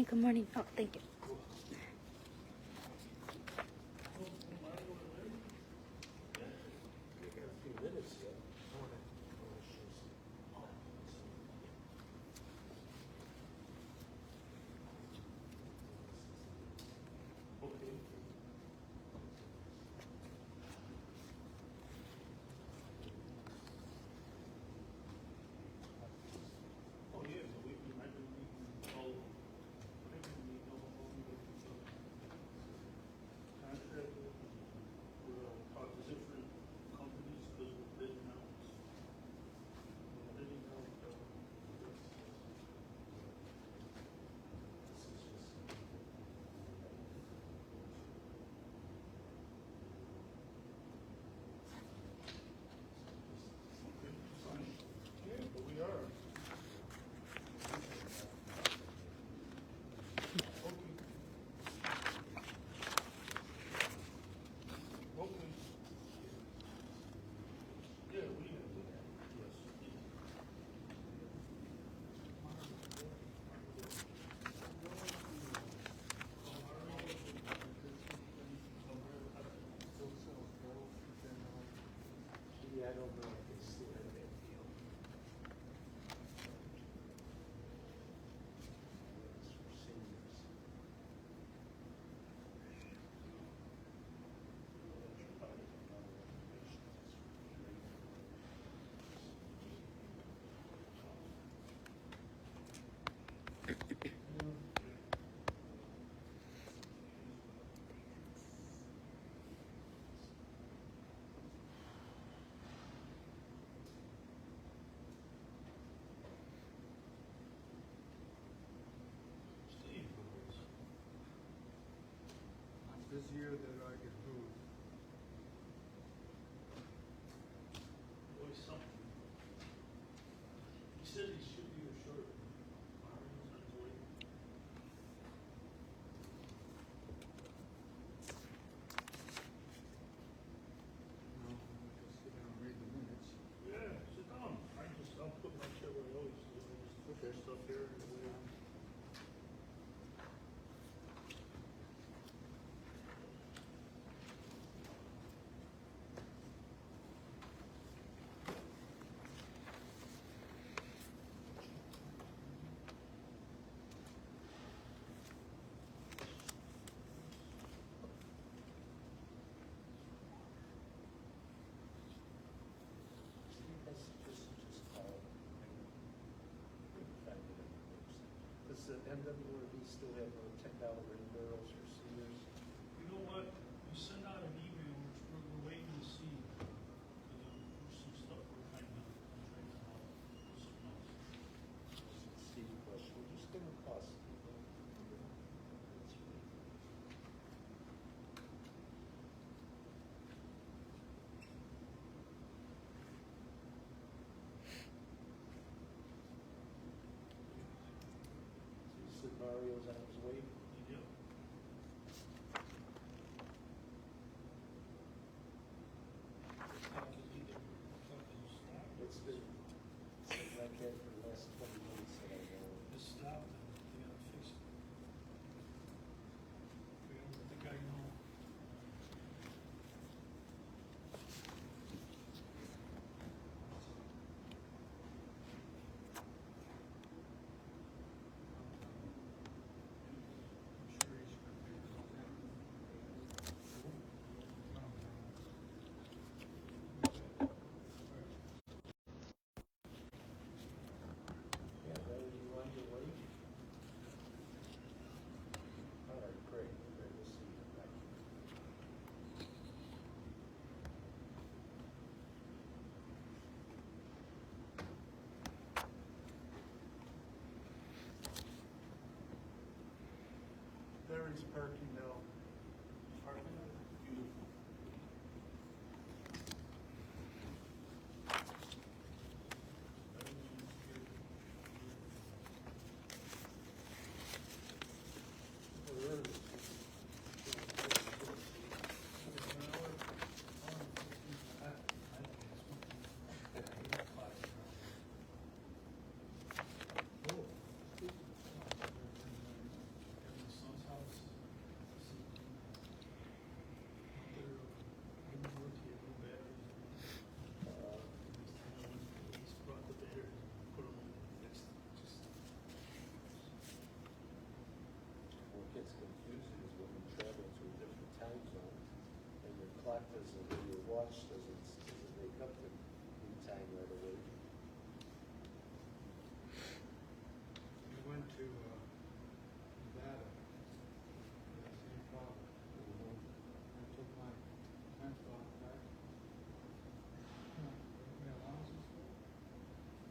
morning. Good morning. Oh, thank you. I don't know if it's still in that deal. It's for seniors. This year that I get moved. Always something. He said he should be a short. Mario's on his way. No, I'll just sit down and read the minutes. Yeah, sit down. I'll put my chair where I always do. I just put their stuff here and way on. Does the MWRD still have $10 rain barrels for seniors? You know what? You send out an email, which we're waiting to see. There's some stuff we're trying to out. Something else. See the question, we're just gonna cost people. So Mario's on his way. Yep. It's been sitting like that for the last 20 minutes that I know. Just stopped and they gotta fix it. We gotta let the guy know. I'm sure he's gonna be Yeah, Larry, you on your way? All right, great. Great to see you. Thank you. Larry's parking now. Beautiful. We're early. clock doesn't, or your watch doesn't wake up in time right away. We went to, Nevada, the same problem. I took my time clock back. My alarms and stuff.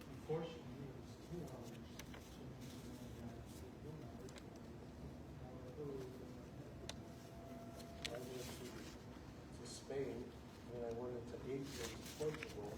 Unfortunately, it was 2 hours. So I said, 1 hour. Now I literally I went to Spain, and I went into Portugal,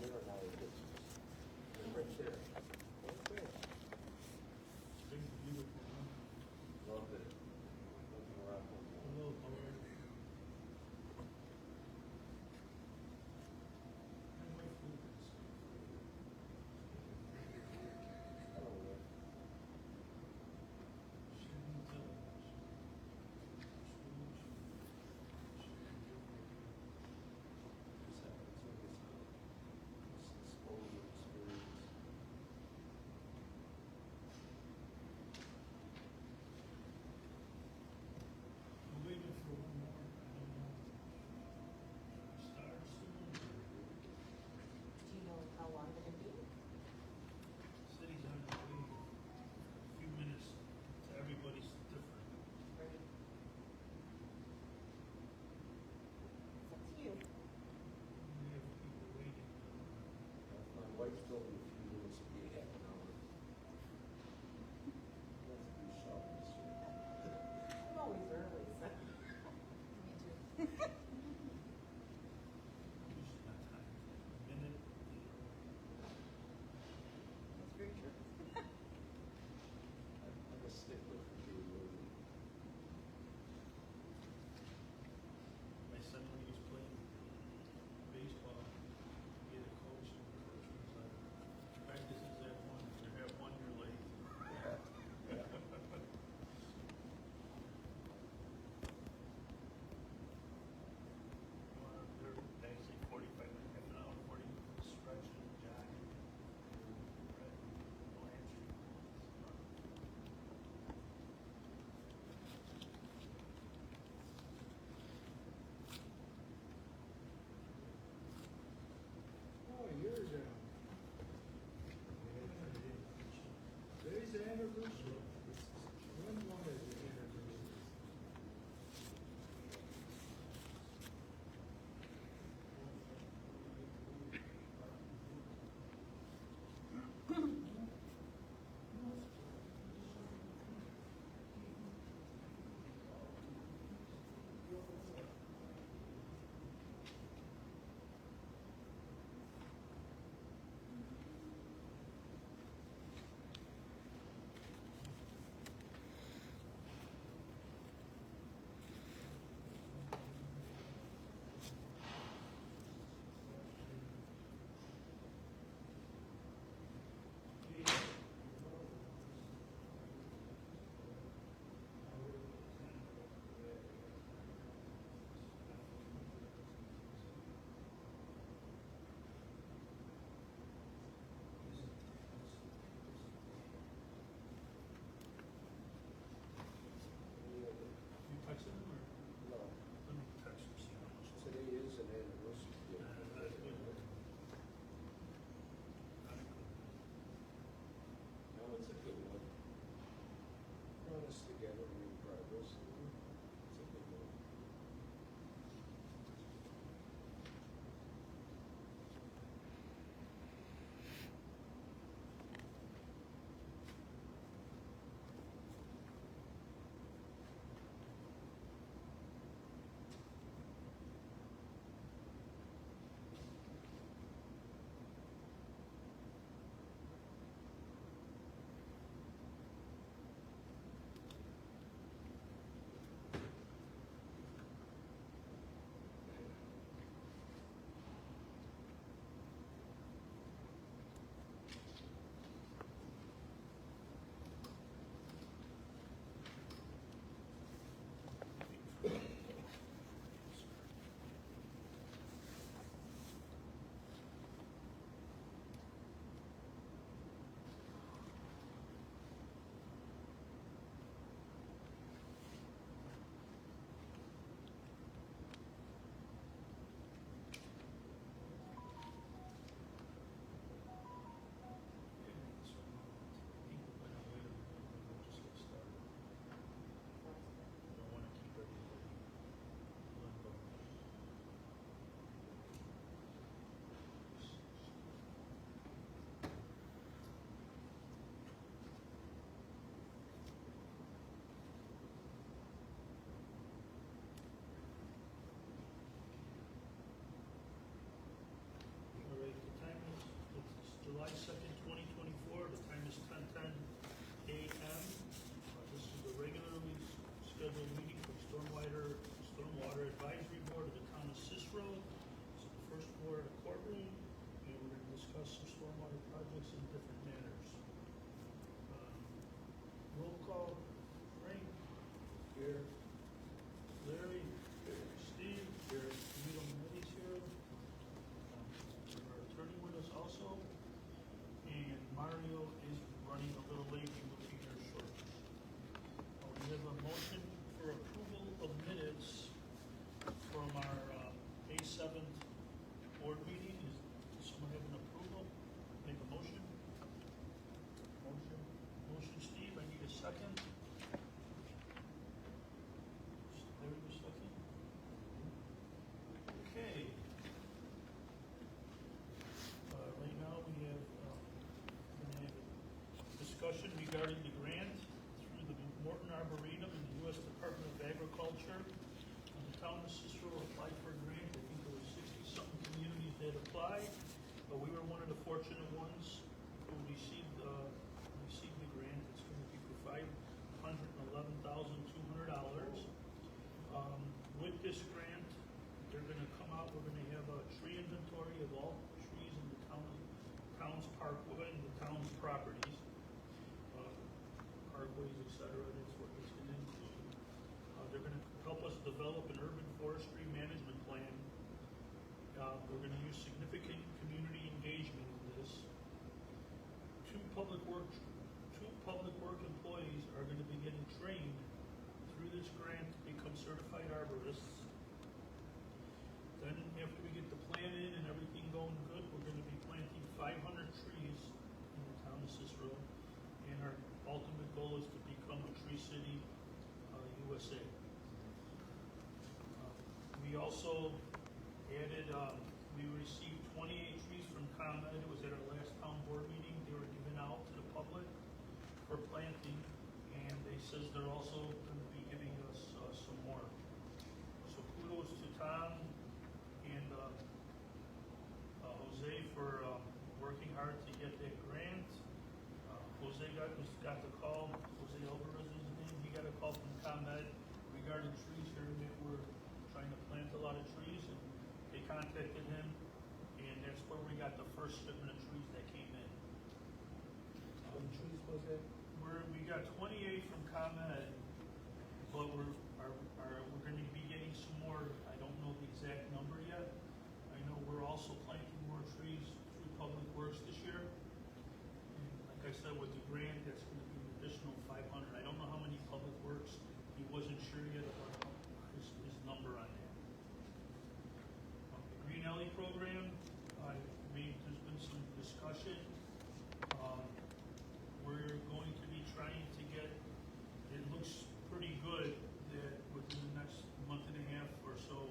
Here. Larry, here, Steve, here, Vito Milletti's here. Our attorney with us also. And Mario is running a little late, he will be here shortly. We have a motion for approval of minutes from our May 7th board meeting. Does someone have an approval? Make a motion? Motion. Motion, Steve, I need a second. Larry, a second. Okay. Right now, we have, gonna have a discussion regarding the grant through the Morton Arboretum and the U.S. Department of Agriculture. The town of Cicero applied for a grant. I think there were 60-something communities that applied, but we were one of the fortunate ones who received the grant. It's gonna be for $511,200. With this grant, they're gonna come out, we're gonna have a tree inventory of all trees in the town's parkway, and the town's properties, parkways, et cetera, that's what it's gonna include. They're gonna help us develop an urban forestry management plan. We're gonna use significant community engagement in this. Two public work employees are gonna be getting trained through this grant to become certified arborists. Then after we get the plan in and everything going good, we're gonna be planting 500 trees in the town of Cicero. And our ultimate goal is to become a Tree City, USA. We also added, we received 28 trees from ComEd. It was at our last town board meeting. They were given out to the public for planting, and they says they're also gonna be giving us some more. So kudos to Tom and Jose for working hard to get that grant. Jose got the call, Jose Alvarez is his name, he got a call from ComEd regarding trees here that we're trying to plant a lot of trees, and they contacted him, and that's where we got the first shipment of trees that came in. How many trees was that? We got 28 from ComEd, but we're gonna be getting some more. I don't know the exact number yet. I know we're also planting more trees through Public Works this year. And like I said, with the grant, that's gonna be an additional 500. I don't know how many Public Works, he wasn't sure yet about his number on that. The Green Alley program, there's been some discussion. We're going to be trying to get, it looks pretty good that within the next month and a half or so,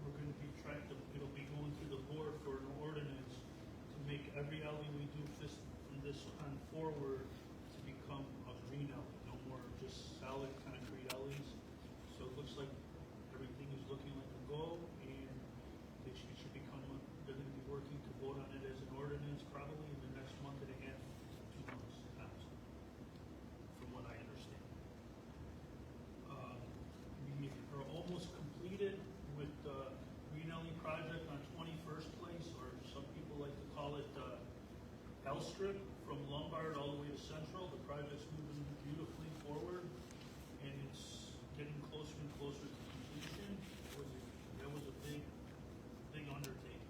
we're gonna be trying to, it'll be going through the board for an ordinance to make every alley we do from this on forward to become a green alley, no more just solid concrete alleys. So it looks like everything is looking like a go, and it should become, they're gonna be working to vote on it as an ordinance probably in the next month and a half, 2 months, tops, from what I understand. We are almost completed with the Green Alley project on 21st Place, or some people like to call it L Strip, from Lombard all the way to Central. The project's moving beautifully forward, and it's getting closer and closer to completion. That was a big undertaking.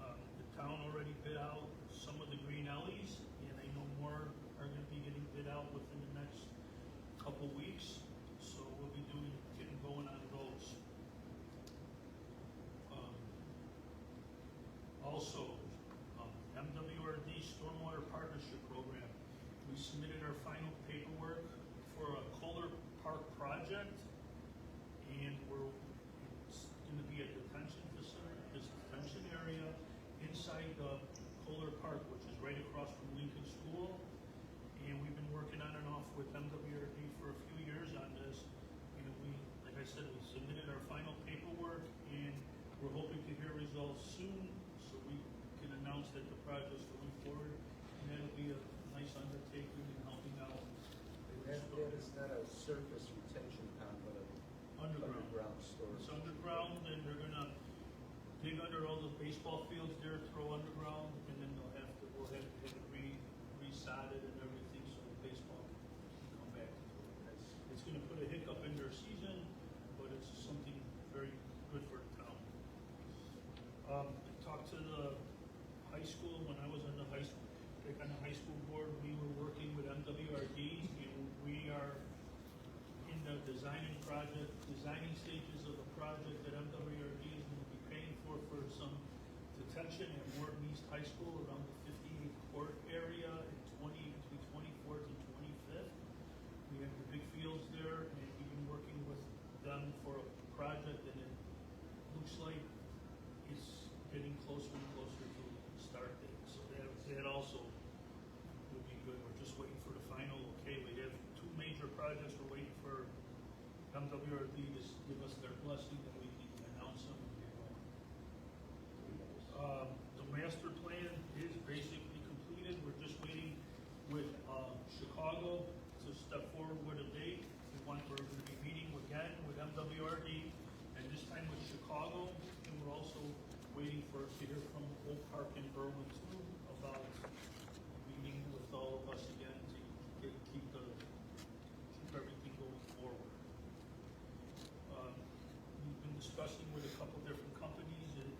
The town already bid out some of the green alleys, and I know more are gonna be getting bid out within the next couple weeks. So we'll be getting going on those. Also, MWRD Stormwater Partnership Program. We submitted our final paperwork for a Kohler Park project, and it's gonna be a detention facility, this detention area inside Kohler Park, which is right across from Lincoln School. And we've been working on and off with MWRD for a few years on this. And like I said, we submitted our final paperwork, and we're hoping to hear results soon, so we can announce that the project's going forward. And that'll be a nice undertaking in helping out. That is not a surface retention pond, but an underground storage. It's underground, and they're gonna dig under all the baseball fields there, throw underground, and then we'll have to have it resodded and everything, so the baseball can come back. It's gonna put a hiccup designing stages of the project that MWRD is going to be paying for some detention at Morton East High School around the 58th court area between 24th and 25th. We have the big fields there, and we've been working with them for a project, and it looks like it's getting closer and closer to the start date. So that also will be good. We're just waiting for the final okay. We have two major projects we're waiting for MWRD to give us their blessing that we can announce them and get going. The master plan is basically completed. We're just waiting with Chicago to step forward with a date. We're going to be meeting again with MWRD, and this time with Chicago, and we're also waiting to hear from Oak Park and Berwyn too about meeting with all of us again to keep everything going forward. We've been discussing with a couple different companies and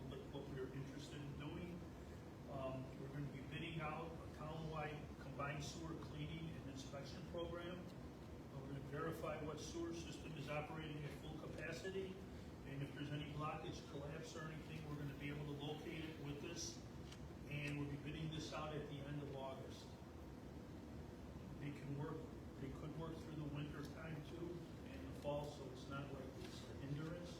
like what we're interested in doing. We're going to be bidding out a town-wide combined sewer cleaning and inspection program. We're going to verify what sewer system is operating at full capacity, and if there's any blockage, collapse, or anything, we're going to be able to locate it with this, and we'll be bidding this out at the end of August. They could work through the winter time too, and the fall, so it's not like it's a hindrance.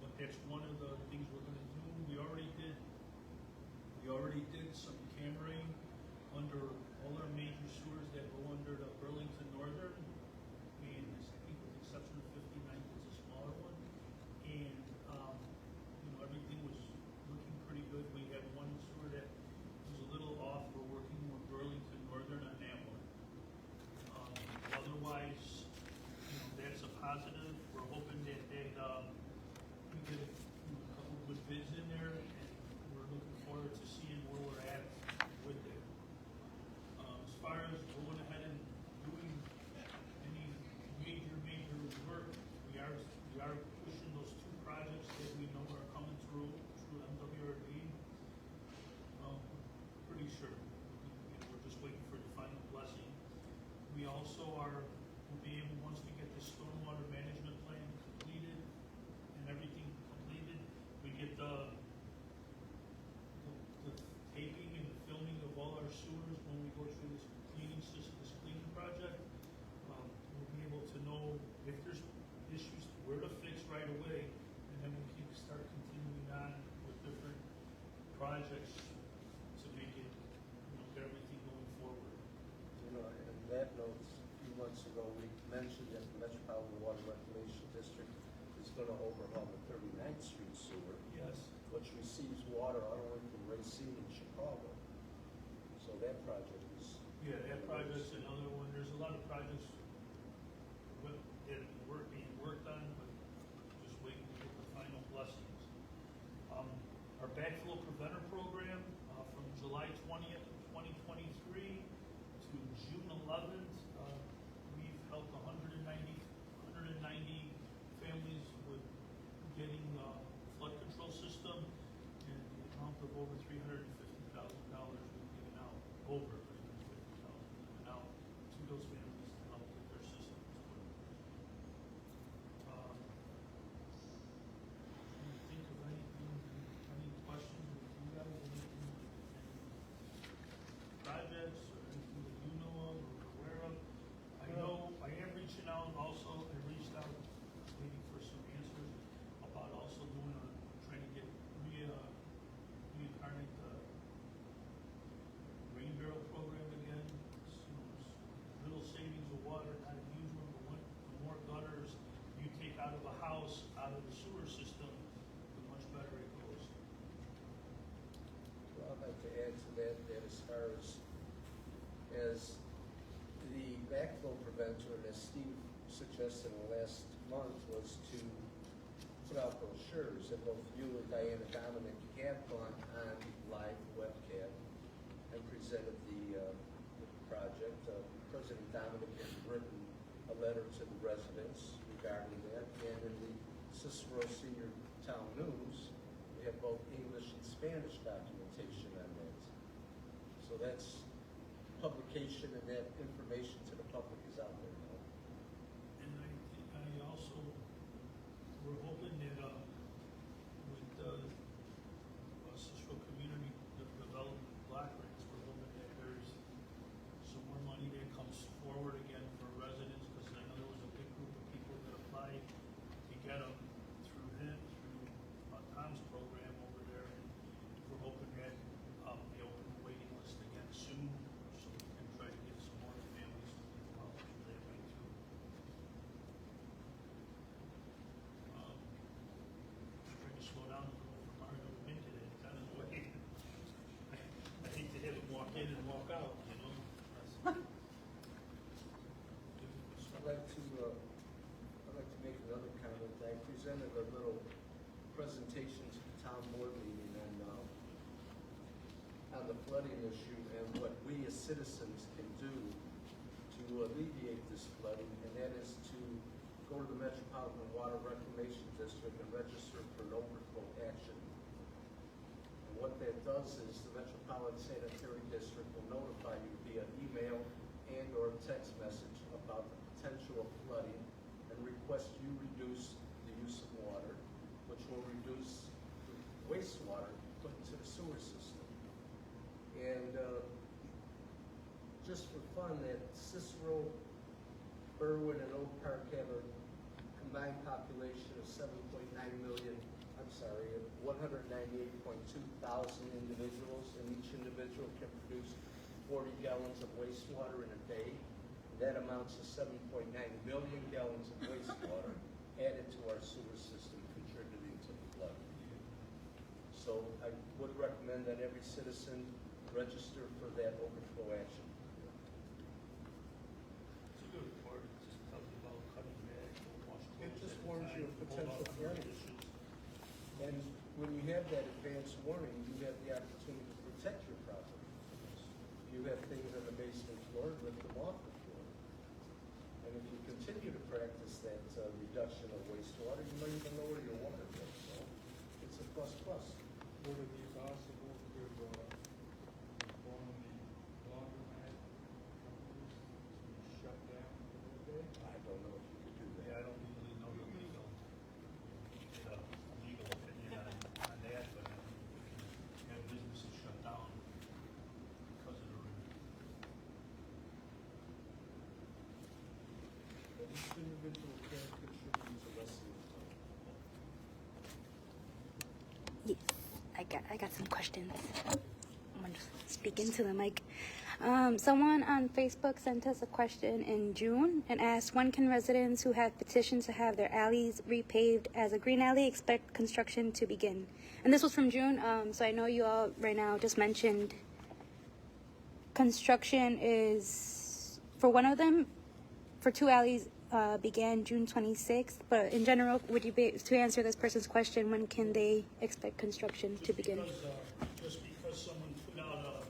But that's one of the things we're going to do. We already did some cammering under all our major sewers that go under the Burlington Northern, and I think with the exception of 59th, it's a smaller one. And everything was looking pretty good. We had one sewer that was a little off. We're working with Burlington Northern on that one. Otherwise, that's a positive. We're hoping that we get a couple good bids in there, and we're looking forward to seeing where we're at with it. As far as going ahead and doing any major work, we are pushing those two projects that we know are coming through MWRD. Pretty sure. We're just waiting for the final blessing. We also will be able, once we get the stormwater management plan completed and everything completed, we get the taping and the filming of all our sewers when we go through this cleaning system, this cleaning project. We'll be able to know if there's issues, where to fix right away, and then we can start continuing on with different projects to make it, get everything going forward. And that note, a few months ago, we mentioned that the Metropolitan Water Reclamation District is going to overhaul the 39th Street sewer, Yes. which receives water all the way from Racine in Chicago. So that project is. Yeah, that project's another one. There's a lot of projects being worked on, but just waiting to get the final blessings. Our backflow preventer program, from July 20th, 2023 to June 11th, we've helped 190 families with getting flood control system, and the amount of over $350,000 we've given out, over $350,000 given out to those families to help get their systems. Can you think of anything, any questions with you guys, any projects or anything that you know of or aware of? I know I am reaching out also. I reached out waiting for some answers about also trying to get reincarnate the rain barrel program again. Little savings of water, not a huge one, but the more gutters you take out of a house, out of the sewer system, the much better it goes. Well, I'd like to add to that as far as the backflow preventer, and as Steve suggested last month, was to put out brochures, and both you and Diana Dominic have gone on live webcam and presented the project. President Dominic has written a letter to the residents regarding that, and in the Cicero Senior Town News, we have both English and Spanish documentation on that. So that's publication, and that information to the public is out there now. I'd like to make another comment. I presented a little presentation to the town board meeting on the flooding issue and what we as citizens can do to alleviate this flooding, and that is to go to the Metropolitan Water Reclamation District and register for an overflow action. And what that does is the Metropolitan Sanitary District will notify you via email and or text message about the potential of flooding and request you reduce the use of water, which will reduce the wastewater put into the sewer system. And just for fun, that Cicero, Berwyn, and Oak Park have a combined population of 198.2 thousand individuals, and each individual can produce 40 gallons of wastewater in a day. That amounts to 7.9 million gallons of wastewater added to our sewer system, contributing to the flood. So I would recommend that every citizen register for that overflow action. It's a good report. It just tells you about cutting back, wash It clothes just at a warns you of time, potential hold off flooding. issues. And when you have that advance warning, you have the opportunity to protect your property. You have things on the basement floor, lift them off the floor. And if you continue to practice that reduction of wastewater, you might even lower your water bill. So it's a plus plus. Would it be possible to inform the laundromat companies to shut down for the day? I don't know if you could do that. Yeah, I don't usually know the legal opinion on that, but I mean, you can have businesses shut down because of the river. But each individual can contribute to less than the time. Yes, I got some questions. I'm gonna speak into the mic. Someone on Facebook sent us a question in June and asked, when can residents who have petitioned to have their alleys repaved as a green alley expect construction to begin? And this was from June, so I know you all right now just mentioned construction is, for one of them, for two alleys, began June 26th, but in general, would you be, to answer this person's question, when can they expect construction to begin? Just because someone put out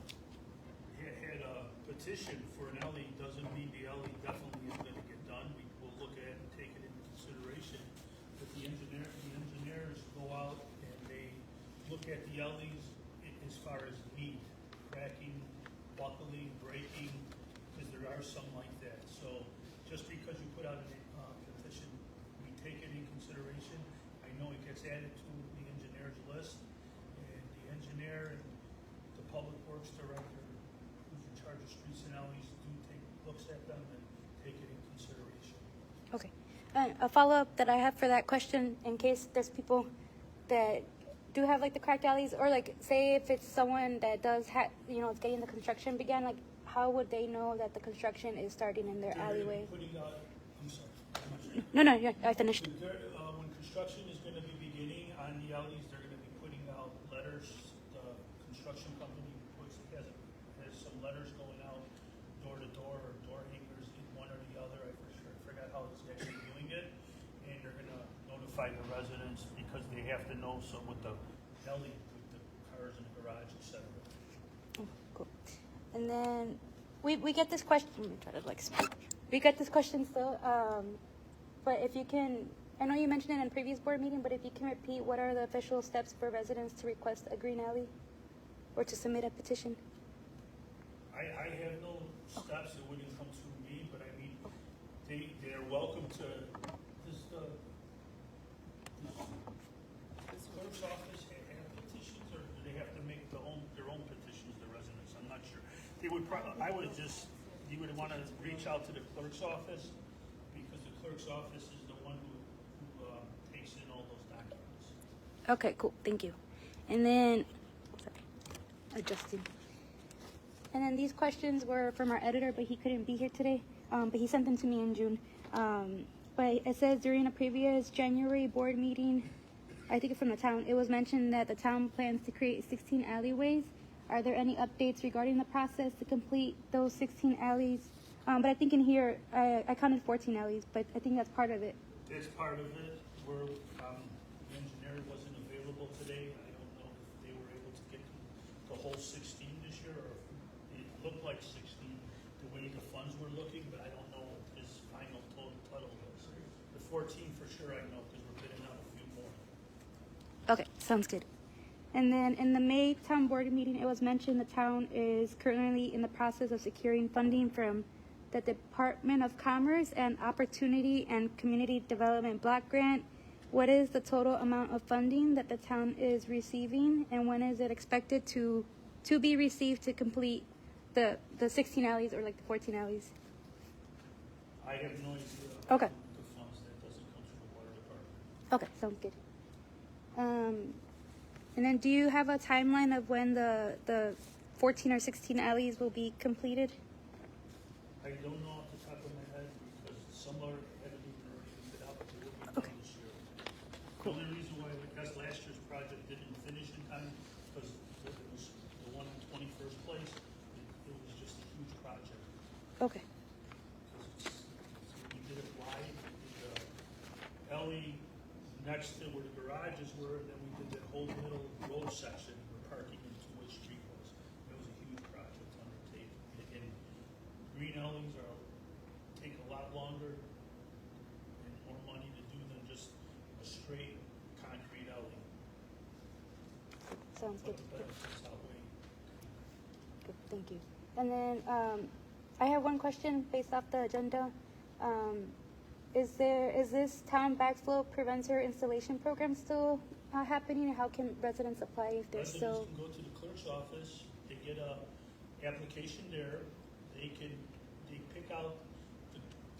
had a petition for an alley doesn't mean the alley definitely is gonna get done. We will look at it and take it into consideration. But the engineers go out and they look at the alleys as far as need, cracking, buckling, breaking, because there are some like that. So just because you put out a petition, we take it in consideration. I know it gets added to the engineer's list, and the engineer and the public works director, who's in charge of streets and alleys, looks at them and take it in consideration. Okay. A follow-up that I have for that question, in case there's people that do have like the cracked alleys, or like say if it's someone that does have, it's getting the construction began, like how would they know that the construction is starting in their alleyway? Putting out, I'm sorry. I'm sorry. No, yeah, I finished. When construction is gonna be beginning on the alleys, they're gonna be putting out letters. The construction company has some letters going out door to door, or door hangers, one or the other. I forgot how it's actually doing it. And they're gonna notify the residents because they have to know some with the alley, with the cars in the garage, et cetera. Oh, cool. And then we get this question. Let me try to like speak. We get this question still. But if you can, I know you mentioned it in a previous board meeting, but if you can repeat, what are the official steps for residents to request a green alley or to submit a petition? I have no steps. It wouldn't come through me, but I mean, they're welcome to. Does the clerk's office have petitions, or do they have to make their own petitions? The residents, I'm not sure. They would you would want to reach out to the clerk's office, because the clerk's office is the one who takes in all those documents. Okay, cool. Thank you. And then, adjusting. And then these questions were from our editor, but he couldn't be here today. But he sent them to me in June. But it says during a previous January board meeting, I think it's from the town, it was mentioned that the town plans to create 16 alleyways. Are there any updates regarding the process to complete those 16 alleys But I think in here, I counted 14 alleys, but I think that's part of it. That's part of it, where, the engineer wasn't available today. I don't know if they were able to get the whole 16 this year, or it looked like 16, the way the funds were looking, but I don't know what his final total was. The 14 for sure I know, because we're bidding out a few more. Okay, sounds good. And then in the May town board meeting, it was mentioned the town is currently in the process of securing funding from the Department of Commerce and Opportunity and Community Development Block Grant. What is the total amount of funding that the town is receiving, and when is it expected to be received to complete the 16 alleys or like the 14 alleys? I have no idea. Okay. The funds, that doesn't come through the water department. Okay, sounds good. And then do you have a timeline of when the 14 or 16 alleys will be completed? I don't know off the top of my head, because some are haven't even already bid out, but they will be done Okay. this year. Cool. The only reason why, because last year's project didn't finish in time, because it was the one in 21st place, it was just a huge project. Okay. We did it wide, we did the alley next to where the garages were, and then we did that whole middle road section where parking into which street was. It was a huge project to undertake. And green alleys take a lot longer and more money to do than just a straight concrete alley. Sounds But good. the benefits outweigh. Good, thank you. And then I have one question based off the agenda. Is this town backflow preventer installation program still happening? How can residents apply if they're still? Residents can go to the clerk's office, they get a application there, they pick out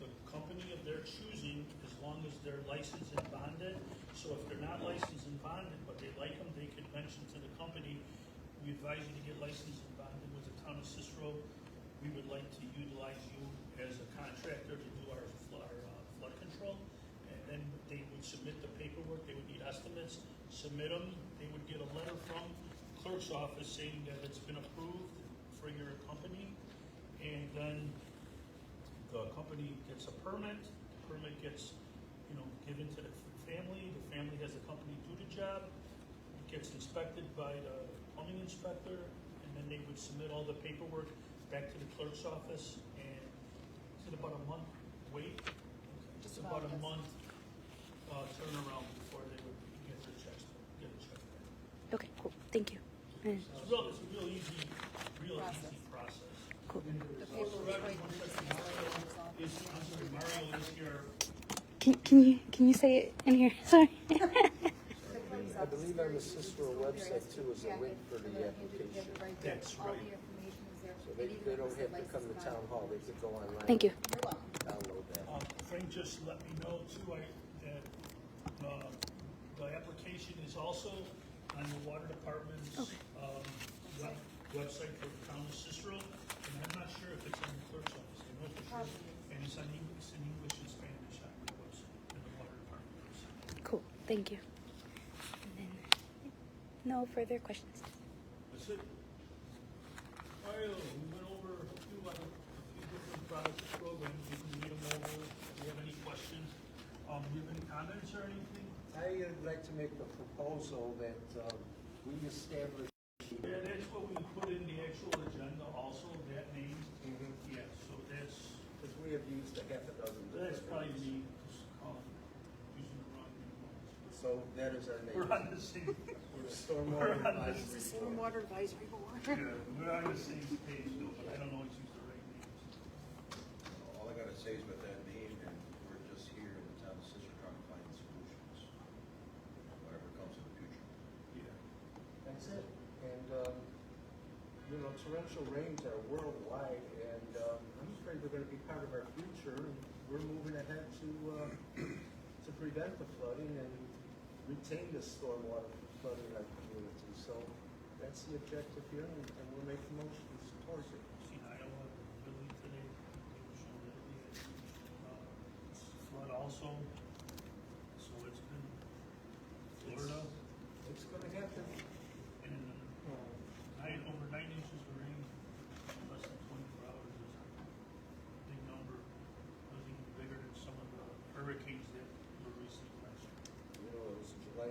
the company of their choosing, as long as they're licensed and bonded. So if they're not licensed and bonded, but they like them, they could mention to the company, we advise you to get licensed and bonded with the town of Cicero. We would like to utilize you as a contractor to do our flood control. And then they would submit the paperwork, they would need estimates, submit them, they would get a letter from the clerk's office saying that it's been approved for your company. And then the company gets a permit, the permit gets, given to the family has the company do the job, it gets inspected by the plumbing inspector, and then they would submit all the paperwork back to the clerk's office, and it's about a month wait. It's about a month turnaround before they would get their checks, get a check back. Okay, cool. Thank you. And- It's a real easy process. Cool. The paperwork right Mario is here. Can you say it in here? Sorry. I believe on the Cicero website too is a link for the application. That's All right. the information is there. So they don't have to come to town hall, they could go online. Thank you. You're welcome. Download that. Frank just let me know too, that the application is also on the water department's website for the town of Cicero, and I'm not sure if it's on the clerk's office. I know for sure, and it's in English and Spanish on the website, on the water department website. Cool. Thank you. And then, no further questions. That's it. Mario, we went over a few different project programs. You can read them over. If you have any questions, do you have any comments or anything? I'd like to make a proposal that we establish. Yeah, that's what we put in the actual agenda also, that name. Yeah, so that's, Because we have used a half a dozen. that's different probably names. me using the wrong name. So that is our name. We're on the same, Stormwater We're on the Advisory Board. Stormwater Advisory Board. yeah, we're on the same page though, but I don't always use the right names. All I gotta say is with that name, and we're just here in the town of Cicero trying to find solutions, whatever comes in the future. Yeah. That's it. And, torrential rains are worldwide, and I'm afraid they're gonna be part of our future. And we're moving ahead to prevent the flooding and retain the stormwater from flooding our community. So that's the objective here, and we'll make motions towards it. Seen Iowa, Billy today, they were showing that we had, flood also, so it's been Florida, It's gonna happen. and over 9 inches of rain, in less than 24 hours is a big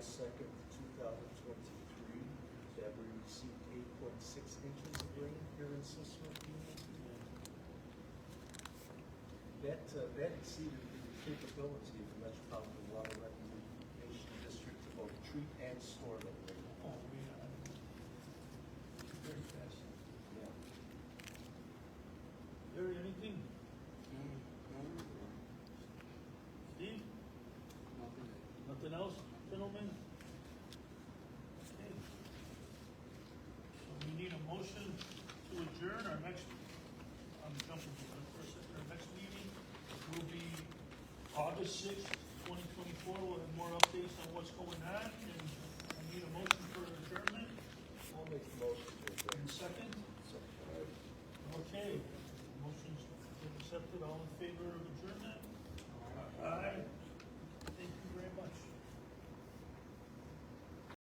2nd, 2023, that we received 8.6 inches of rain here in Cicero. That exceeded the capability of the Metropolitan Water Reclamation District to both treat and store that rain. Oh, yeah. Very fast. Yeah. Larry, anything? Steve? Nothing else, gentlemen? Okay. So we need a motion to adjourn our next, I'm jumping to the first, our next meeting will be August 6th, 2024. We'll have more updates on what's going on, and I need a motion for adjournment. I'll make the motion to adjourn. And second? Okay, motion's been accepted. All in favor of adjournment?